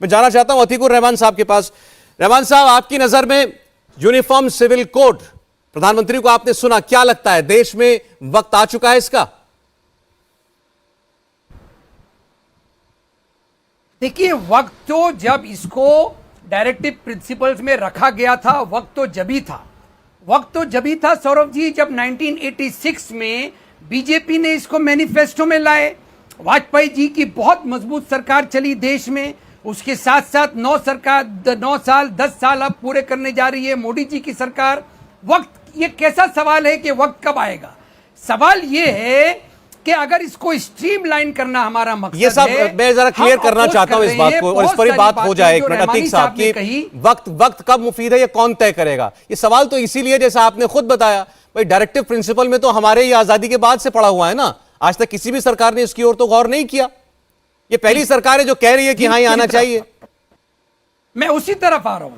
मैं जाना चाहता हूं अतीकुर रहमान साहब के पास। रहमान साहब, आपकी नजर में यूनिफॉर्म सिविल कोड, प्रधानमंत्री को आपने सुना, क्या लगता है देश में वक्त आ चुका है इसका? देखिए, वक्त तो जब इसको डायरेक्टिव प्रिंसिपल्स में रखा गया था, वक्त तो जभी था सौरभ जी, जब 1986 में बीजेपी ने इसको मैनिफेस्टो में लाए। वाजपेयी जी की बहुत मजबूत सरकार चली देश में, उसके साथ साथ 9 साल 10 साल अब पूरे करने जा रही है मोदी जी की सरकार। वक्त, ये कैसा सवाल है कि वक्त कब आएगा? सवाल ये है कि अगर इसको स्ट्रीमलाइन करना हमारा मकसद ये सब है, मैं जरा क्लियर करना चाहता हूं इस बात को, और इस पर ही बात हो जाए। एक मिनट, अतीक साहब की वक्त कब मुफीद है, ये कौन तय करेगा? ये सवाल तो इसीलिए, जैसा आपने खुद बताया, भाई डायरेक्टिव प्रिंसिपल में तो हमारे ये आजादी के बाद से पड़ा हुआ है ना, आज तक किसी भी सरकार ने इसकी ओर तो गौर नहीं किया। ये पहली सरकार है जो कह रही है कि हाँ, ये आना चाहिए। मैं उसी तरफ आ रहा हूं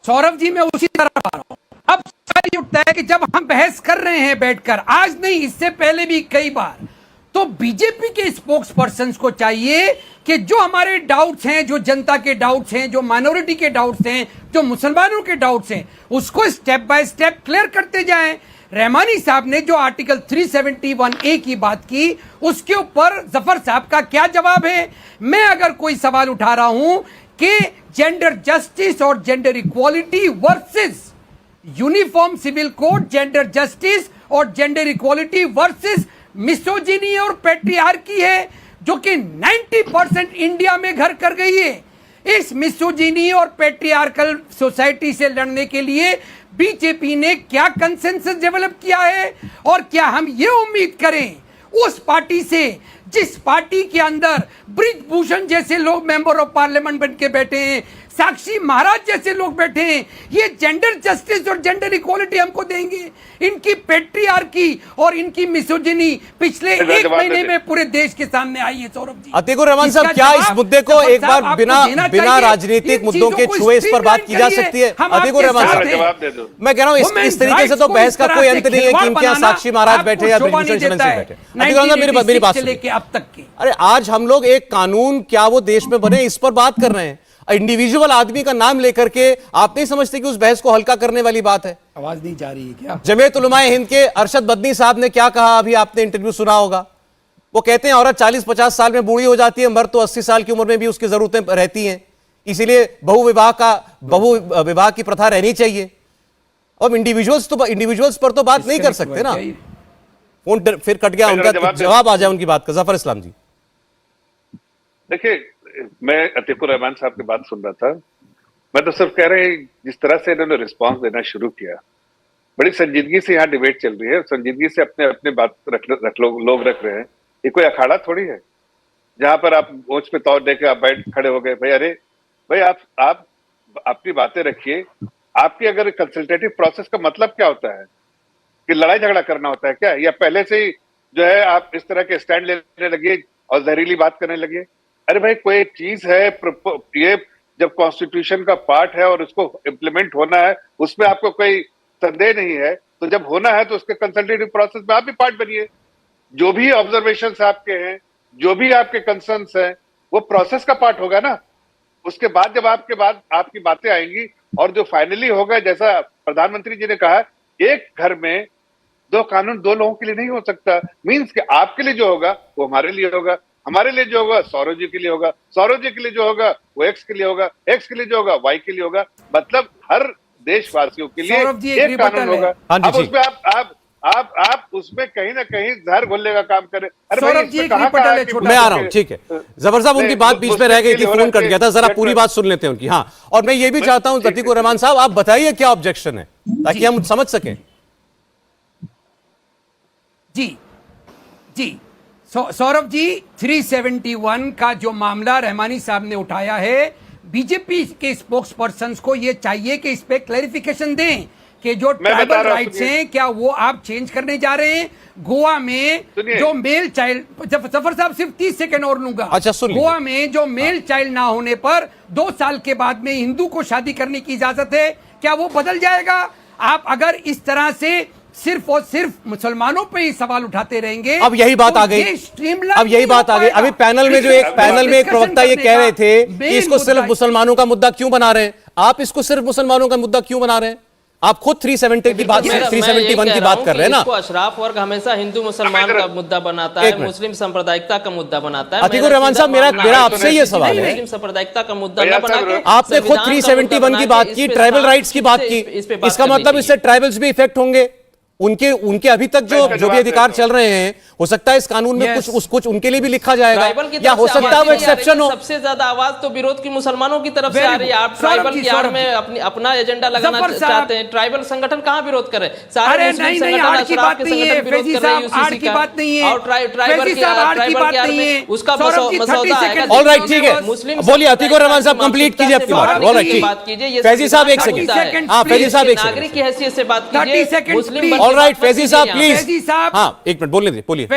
सौरभ जी, मैं उसी तरफ आ रहा हूं। अब सवाल ये उठता है कि जब हम बहस कर रहे हैं बैठकर, आज नहीं इससे पहले भी कई बार, तो बीजेपी के स्पोक्स पर्सन को चाहिए कि जो हमारे डाउट्स हैं, जो जनता के डाउट्स हैं, जो माइनॉरिटी के डाउट्स हैं, जो मुसलमानों के डाउट्स हैं, उसको स्टेप बाय स्टेप क्लियर करते जाएं। रहमानी साहब ने जो आर्टिकल 371A की बात की, उसके ऊपर जफर साहब का क्या जवाब है? मैं अगर कोई सवाल उठा रहा हूं कि जेंडर जस्टिस और gender equality versus uniform civil code, gender justice और जेंडर इक्वालिटी वर्सेस मिसोजिनी और पैट्रियार्की है, जो कि 90% इंडिया में घर कर गई है। इस मिसोजिनी और पैट्रियार्कल सोसाइटी से लड़ने के लिए बीजेपी ने क्या कंसेंसस डेवलप किया है? और क्या हम ये उम्मीद करें उस पार्टी से जिस पार्टी के अंदर ब्रिजभूषण जैसे लोग मेंबर ऑफ पार्लियामेंट बन के बैठे हैं, साक्षी महाराज जैसे लोग बैठे हैं, ये जेंडर जस्टिस और जेंडर इक्वालिटी हमको देंगे? इनकी पैट्रियार्की और इनकी मिसोजिनी पिछले 1 महीने में पूरे देश के सामने आई है सौरभ जी। अतीकुर रहमान साहब, क्या इस मुद्दे को एक बार बिना राजनीतिक मुद्दों के छुए इस पर बात की जा सकती है? अतीकुर रहमान साहब, मैं कह रहा हूं इस तरीके से तो बहस का कोई अंत नहीं है कि इनके यहाँ साक्षी महाराज बैठे या ब्रिजभूषण शरण सिंह बैठे। अतीकुर रहमान, मेरी बात सुनिए। अब तक की, अरे आज हम लोग एक कानून क्या वो देश में बने, इस पर बात कर रहे हैं। इंडिविजुअल आदमी का नाम लेकर के आप नहीं समझते कि उस बहस को हल्का करने वाली बात है? आवाज नहीं जा रही है क्या? जमीयत उलमाए हिंद के अरशद बदनी साहब ने क्या कहा, अभी आपने इंटरव्यू सुना होगा। वो कहते हैं औरत 40-50 साल में बूढ़ी हो जाती है, मर्द तो 80 साल की उम्र में भी उसकी जरूरतें रहती हैं, इसीलिए बहु विवाह की प्रथा रहनी चाहिए। और इंडिविजुअल्स पर तो बात नहीं कर सकते ना। फोन फिर कट गया उनका, जवाब आ जाए उनकी बात का। जफर इस्लाम जी, देखिए, मैं अतीकुर रहमान साहब की बात सुन रहा था। मैं तो सिर्फ कह रहे हैं, जिस तरह से इन्होंने रिस्पांस देना शुरू किया, बड़ी संजीदगी से यहाँ डिबेट चल रही है, संजीदगी से अपने बात लोग रख रहे हैं। ये कोई अखाड़ा थोड़ी है जहां पर आप ओंच पे तौर देके आप बैठ खड़े हो गए। भाई, अरे भाई, आप अपनी बातें रखिए। आपकी अगर कंसल्टेटिव प्रोसेस का मतलब क्या होता है? कि लड़ाई झगड़ा करना होता है क्या? या पहले से ही जो है आप इस तरह के स्टैंड लेने लगे और जहरीली बात करने लगे? अरे भाई, कोई चीज है, ये जब कॉन्स्टिट्यूशन का पार्ट है और उसको इम्प्लीमेंट होना है, उसमें आपको कोई संदेह नहीं है, तो जब होना है तो उसके कंसल्टेटिव प्रोसेस में आप भी पार्ट बनिए। जो भी ऑब्जर्वेशंस आपके हैं, जो भी आपके कंसर्न्स हैं, वो प्रोसेस का पार्ट होगा ना। उसके बाद जब आपकी बातें आएंगी और जो फाइनली होगा, जैसा प्रधानमंत्री जी ने कहा, एक घर में 2 कानून 2 लोगों के लिए नहीं हो सकता। मीन्स कि आपके लिए जो होगा वो हमारे लिए होगा, हमारे लिए जो होगा सौरभ जी के लिए होगा, सौरभ जी के लिए जो होगा वो एक्स के लिए होगा, एक्स के लिए जो होगा वाई के लिए होगा। मतलब हर देशवासियों के लिए एक कानून होगा। अब उसमें आप उसमें कहीं ना कहीं जहर घोलने का काम करें। अरे भाई, मैं आ रहा हूं, ठीक है। जफर साहब, उनकी बात बीच में रह गई थी, फोन कट गया था, जरा पूरी बात सुन लेते हैं उनकी। हाँ, और मैं ये भी चाहता हूं अतीकुर रहमान साहब, आप बताइए क्या ऑब्जेक्शन है ताकि हम समझ सकें। जी सौरभ जी, 371 का जो मामला रहमानी साहब ने उठाया है, बीजेपी के स्पोक्स पर्सन को ये चाहिए कि इस पे क्लैरिफिकेशन दें कि जो ट्राइबल राइट्स हैं, क्या वो आप चेंज करने जा रहे हैं? गोवा में जो मेल चाइल्ड, जफर साहब सिर्फ 30 सेकंड और लूंगा। अच्छा, गोवा में जो मेल चाइल्ड ना होने पर 2 साल के बाद में हिंदू को शादी करने की इजाजत है, क्या वो बदल जाएगा? आप अगर इस तरह से सिर्फ और सिर्फ मुसलमानों पे ही सवाल उठाते रहेंगे। अब यही बात तो आ गई, ये streamline अब यही नहीं बात हो आ गई। पाएगा। अभी पैनल में जो एक प्रवक्ता ये कह रहे थे कि main इसको सिर्फ मुद्दा- मुसलमानों का मुद्दा क्यों बना रहे हैं, आप इसको सिर्फ मुसलमानों का मुद्दा क्यों बना रहे हैं? आप खुद 370 की बात, 371 की बात कर रहे हैं ना। इसको अशराफ वर्ग हमेशा हिंदू मुसलमान का मुद्दा बनाता है, मुस्लिम सांप्रदायिकता का मुद्दा बनाता है। अतीकुर रहमान साहब, मेरा आपसे ये सवाल है, मुस्लिम सांप्रदायिकता का मुद्दा न बना के आपने खुद 371 की बात की, ट्राइबल राइट्स की बात की, इसका मतलब इससे ट्राइबल्स भी इफेक्ट होंगे। उनके अभी तक जो भी अधिकार चल रहे हैं, हो सकता है इस कानून में कुछ उनके लिए भी लिखा जाएगा, या हो सकता है वो एक्सेप्शन हो। सबसे ज्यादा आवाज तो विरोध की मुसलमानों की तरफ से आ रही है। आप ट्राइबल की आड़ में अपना एजेंडा लगाना चाहते हैं। ट्राइबल संगठन कहाँ विरोध कर रहे हैं? सारे मुस्लिम संगठन अशराफ के संगठन विरोध कर रहे हैं यूसीसी का, और ट्राइबल की आड़ में उसका मसौदा आएगा। ऑलराइट, ठीक है, बोलिए अतीकुर रहमान साहब, कंप्लीट कीजिए अपनी बात। ऑलराइट, बात कीजिए। फैजी साहब एक सेकंड, हाँ फैजी साहब एक नागरिक की हैसियत से बात 30 कीजिए। Second, Muslim please। Alright Faizi साहब प्लीज, फैजी साहब, हाँ एक मिनट बोलने दीजिए, बोलिए।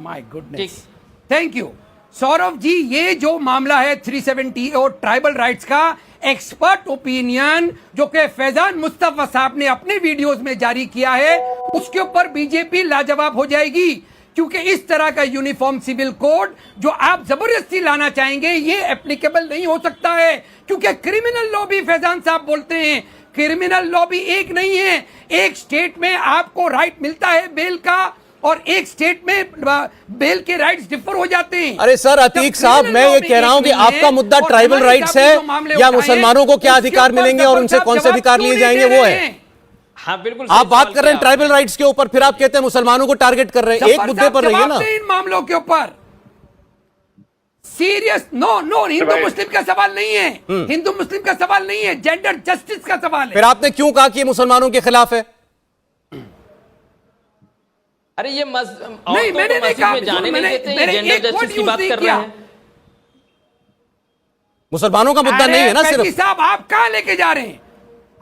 My goodness, thank you Saurabh ji. ये जो मामला है 370 और ट्राइबल राइट्स का एक्सपर्ट ओपिनियन जो कि फैजान मुस्तफा साहब ने अपने वीडियोस में जारी किया है, उसके ऊपर बीजेपी लाजवाब हो जाएगी, क्योंकि इस तरह का यूनिफॉर्म सिविल कोड जो आप जबरदस्ती लाना चाहेंगे ये एप्लीकेबल नहीं हो सकता है, क्योंकि क्रिमिनल लॉ भी फैजान साहब बोलते हैं, क्रिमिनल लॉ भी एक नहीं है। एक स्टेट में आपको राइट मिलता है बेल का, और एक स्टेट में बेल के राइट्स डिफर हो जाते हैं। अरे सर अतीक साहब, मैं ये कह रहा हूं कि आपका मुद्दा ट्राइबल राइट्स है या मुसलमानों को क्या अधिकार मिलेंगे और उनसे कौन से अधिकार लिए जाएंगे, वो है। हाँ बिल्कुल, आप बात कर रहे हैं ट्राइबल राइट्स के ऊपर, फिर आप कहते हैं मुसलमानों को टारगेट कर रहे हैं। एक मुद्दे पर रहिए ना इन मामलों के ऊपर सीरियस। नो, हिंदू मुस्लिम का सवाल नहीं है, हिंदू मुस्लिम का सवाल नहीं है, जेंडर जस्टिस का सवाल है। फिर आपने क्यों कहा कि ये मुसलमानों के खिलाफ है? अरे ये नहीं, मैंने नहीं कहा, जाने नहीं देते, ये जेंडर जस्टिस की बात कर रहे हैं। मुसलमानों का मुद्दा नहीं है ना सिर्फ। साहब आप कहां लेके जा रहे हैं?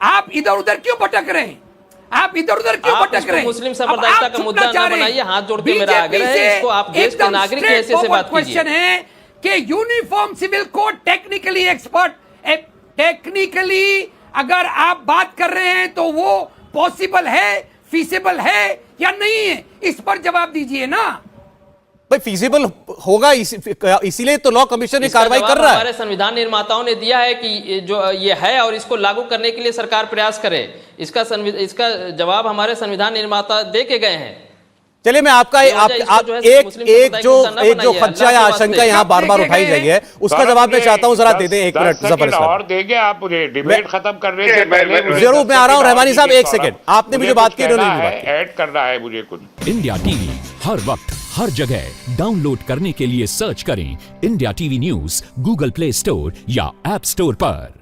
आप इधर उधर क्यों भटक रहे हैं? आप इधर उधर क्यों भटक रहे हैं? मुस्लिम सांप्रदायिकता का मुद्दा न बनाइए, हाथ जोड़ के मेरा आग्रह है, इसको आप देश के नागरिक की हैसियत से बात कीजिए। क्वेश्चन है कि यूनिफॉर्म सिविल कोड टेक्निकली अगर आप बात कर रहे हैं तो वो पॉसिबल है, फीसिबल है या नहीं है, इस पर जवाब दीजिए ना। भाई फीजिबल होगा, इसीलिए तो लॉ कमीशन कार्रवाई कर रहा है। हमारे संविधान निर्माताओं ने दिया है कि जो ये है और इसको लागू करने के लिए सरकार प्रयास करे। इसका जवाब हमारे संविधान निर्माता दे के गए हैं। चलिए मैं आपका एक जो खदशा या आशंका यहाँ बार बार उठाई गई है उसका जवाब मैं चाहता हूँ, जरा दे दें एक मिनट जफर साहब। और देंगे आप मुझे डिबेट खत्म करने से पहले। जरूर, मैं आ रहा हूँ रहमानी साहब, एक सेकंड, आपने भी जो बात की ऐड करना है मुझे कुछ। इंडिया टीवी हर वक्त हर जगह डाउनलोड करने के लिए सर्च करें India TV news Google play store या ऐप स्टोर पर।